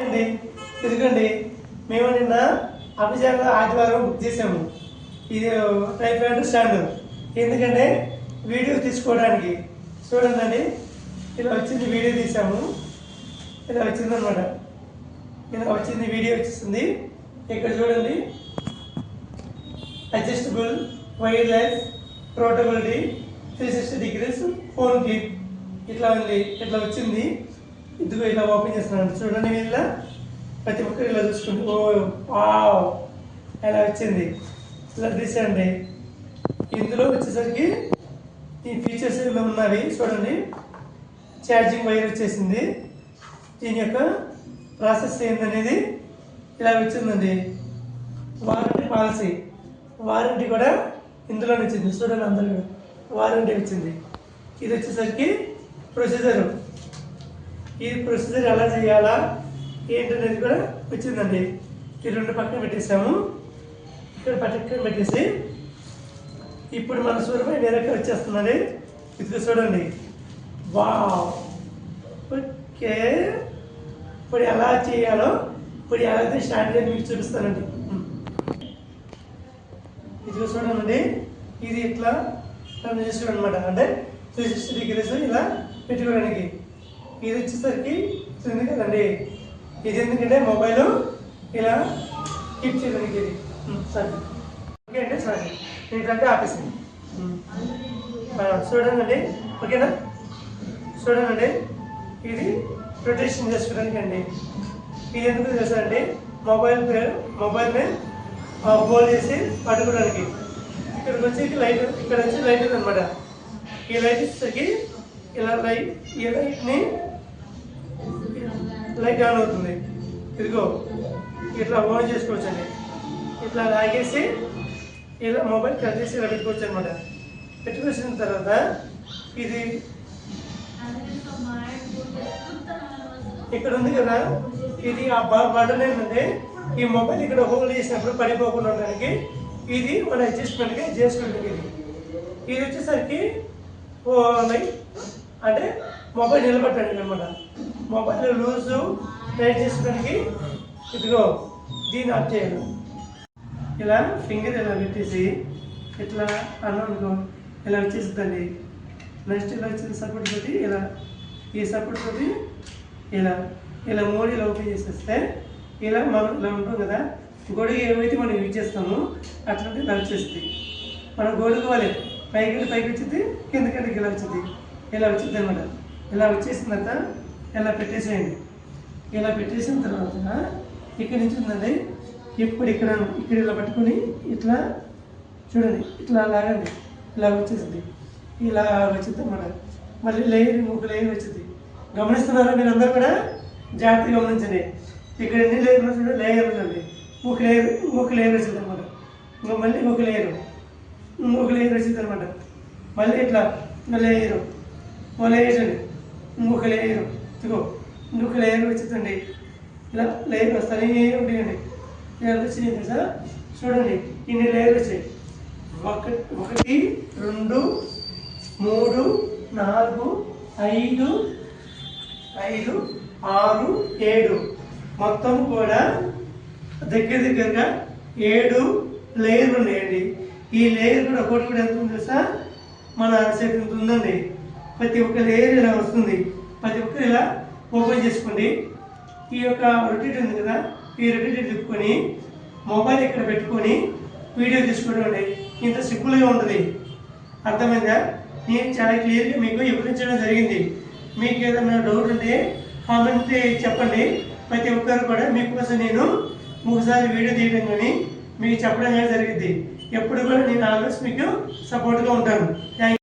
అండి, ఎందుకండి మేము నిన్న అభిజాగా ఆదివారం బుక్ చేసాము. ఇది టైఫాయిడ్ స్టాండ్, ఎందుకంటే వీడియో తీసుకోవడానికి. చూడండి, ఇలా వచ్చింది, వీడియో తీసాము. ఇలా వచ్చిందనమాట, ఇలా వచ్చింది, వీడియో వచ్చేసింది. ఇక్కడ చూడండి, adjustable wireless portability 360 degrees phone clip ఇట్లా ఉంది. ఇట్లా వచ్చింది. ఇదిగో ఇలా ఓపెన్ చేస్తున్నాను. చూడండి, ఇలా ప్రతి ఒక్కరు ఇలా చూసుకోండి. ఓ వావ్, ఇలా వచ్చింది. ఇలా తీసేయండి. ఇందులో వచ్చేసరికి ఈ ఫీచర్స్ ఏమైనా ఉన్నవి చూడండి. ఛార్జింగ్ వైర్ వచ్చేసింది. దీని యొక్క ప్రాసెస్ ఏందనేది ఇలా వచ్చిందండి. వారంటీ పాలసీ, వారంటీ కూడా ఇందులో వచ్చింది. చూడండి, అందరూ వారంటీ వచ్చింది. ఇది వచ్చేసరికి ప్రొసీజరు, ఈ ప్రొసీజర్ ఎలా చేయాలా ఏంటనేది కూడా వచ్చిందండి. ఈ రెండు పక్కన పెట్టేసాము. ఇక్కడ పక్కన పెట్టేసి ఇప్పుడు మన సూర్యపై డైరెక్ట్ వచ్చేస్తున్నది. ఇది చూడండి, వావ్. ఓకే, ఇప్పుడు ఎలా చేయాలో, ఇప్పుడు ఎలా అయితే స్టార్ట్ చేయాలి మీకు చూపిస్తానండి. ఇది చూడండి, ఇది ఇట్లా టర్న్ చేసుకోవడం అనమాట. అంటే 360 degrees ఇలా పెట్టుకోవడానికి. ఇది వచ్చేసరికి ఉంది కదండి, ఇది ఎందుకంటే మొబైల్ ఇలా కీప్ చేయడానికి. ఇది సరే, ఓకే అండి, సరే ఏంటంటే ఆపేసింది. చూడండి, ఓకేనా? చూడండి, ఇది ప్రొటెక్షన్ చేసుకోవడానికి అండి. ఇది ఎందుకు తెలుసా అండి, మొబైల్ని హోల్డ్ చేసి పట్టుకోవడానికి. ఇక్కడికి వచ్చి లైట్, ఇక్కడ వచ్చి లైట్ ఉందన్నమాట. ఈ లైట్ వచ్చేసరికి ఇలా ఈ లైట్ ఆన్ అవుతుంది. ఇదిగో ఇట్లా ఆన్ చేసుకోవచ్చండి. ఇట్లా లాగేసి ఇలా మొబైల్ కట్ చేసి ఇలా పెట్టుకోవచ్చు అనమాట. పెట్టుకొచ్చిన తర్వాత ఇది ఇక్కడ ఉంది కదా, ఇది ఆ బటన్ ఏంటంటే ఈ మొబైల్ ఇక్కడ హోల్డ్ చేసినప్పుడు పడిపోకుండా ఉండడానికి ఇది మన అడ్జస్ట్మెంట్గా చేసుకోవడానికి. ఇది వచ్చేసరికి లైట్ అంటే మొబైల్ నిలబట్టడానికి అనమాట. మొబైల్ లూజు టైట్ చేసుకోవడానికి ఇదిగో దీన్ని ఆఫ్ చేయాలి. ఇలా ఫింగర్ ఇలా పెట్టేసి ఇట్లా అన్నుకో ఇలా వచ్చేస్తుందండి. నెక్స్ట్ ఇలా వచ్చిన సపోర్ట్ తోటి ఇలా, ఈ సపోర్ట్ తోటి ఇలా ఇలా మోడీ ఇలా ఓపెన్ చేసేస్తే ఇలా మనం ఇలా ఉంటాం కదా, గొడుగు ఏమైతే మనం యూజ్ చేస్తామో అట్లాంటి ఇలా వచ్చేస్తుంది. మన గొడుగు వాళ్ళే పైకి వచ్చింది, కిందకి ఇలా వచ్చింది, ఇలా వచ్చింది అనమాట. ఇలా వచ్చేసిన తర్వాత ఇలా పెట్టేసేయండి. ఇలా పెట్టేసిన తర్వాత ఇక్కడి నుంచి ఉందండి, ఇప్పుడు ఇక్కడ ఇలా పట్టుకొని ఇట్లా చూడండి, ఇట్లా లాగండి, ఇలా వచ్చేసింది. ఇలా వచ్చింది అనమాట. మళ్ళీ ఇంకొక లేయర్ వచ్చింది. గమనిస్తున్నారా మీరు అందరూ కూడా? జాగ్రత్తగా గమనించండి. ఇక్కడ ఎన్ని లేయర్లు చూడండి, లేయర్ ఉందండి. ఇంకొక లేయర్ వచ్చింది అనమాట. మళ్ళీ ఇంకొక లేయర్ వచ్చింది అనమాట. మళ్ళీ ఇట్లా లేయరు అండి, ఇంకొక లేయరు, ఇదిగో ఇంకొక లేయర్ వచ్చిందండి. ఇలా లేయర్ వస్తానే ఉంటాయండి. ఇలా వచ్చినాయి కదా, చూడండి ఇన్ని లేయర్ వచ్చాయి. 1 2 3 4 5 6 7 మొత్తం కూడా దగ్గరగా 7 లేయర్లు ఉన్నాయండి. ఈ లేయర్ కూడా ఒకటి కూడా ఎంత ఉంది తెలుసా? మన అరచేతి ఎంత ఉందండి. ప్రతి ఒక్క లేయర్ ఇలా వస్తుంది. ప్రతి ఒక్కరు ఇలా ఓపెన్ చేసుకోండి. ఈ యొక్క రొటేట్ ఉంది కదా, ఈ రొటేట్ తిప్పుకొని మొబైల్ ఇక్కడ పెట్టుకొని వీడియో తీసుకోవడం అండి. ఇంత సింపుల్గా ఉంటుంది. అర్థమైందా? నేను చాలా క్లియర్గా మీకు వివరించడం జరిగింది. మీకు ఏదైనా డౌట్ ఉంటే కామెంట్ చెప్పండి. ప్రతి ఒక్కరు కూడా మీకోసం నేను 3 సార్లు వీడియో తీయడం కానీ మీకు చెప్పడం కానీ జరిగింది. ఎప్పుడు కూడా నేను ఆల్వేస్ మీకు సపోర్ట్గా ఉంటాను.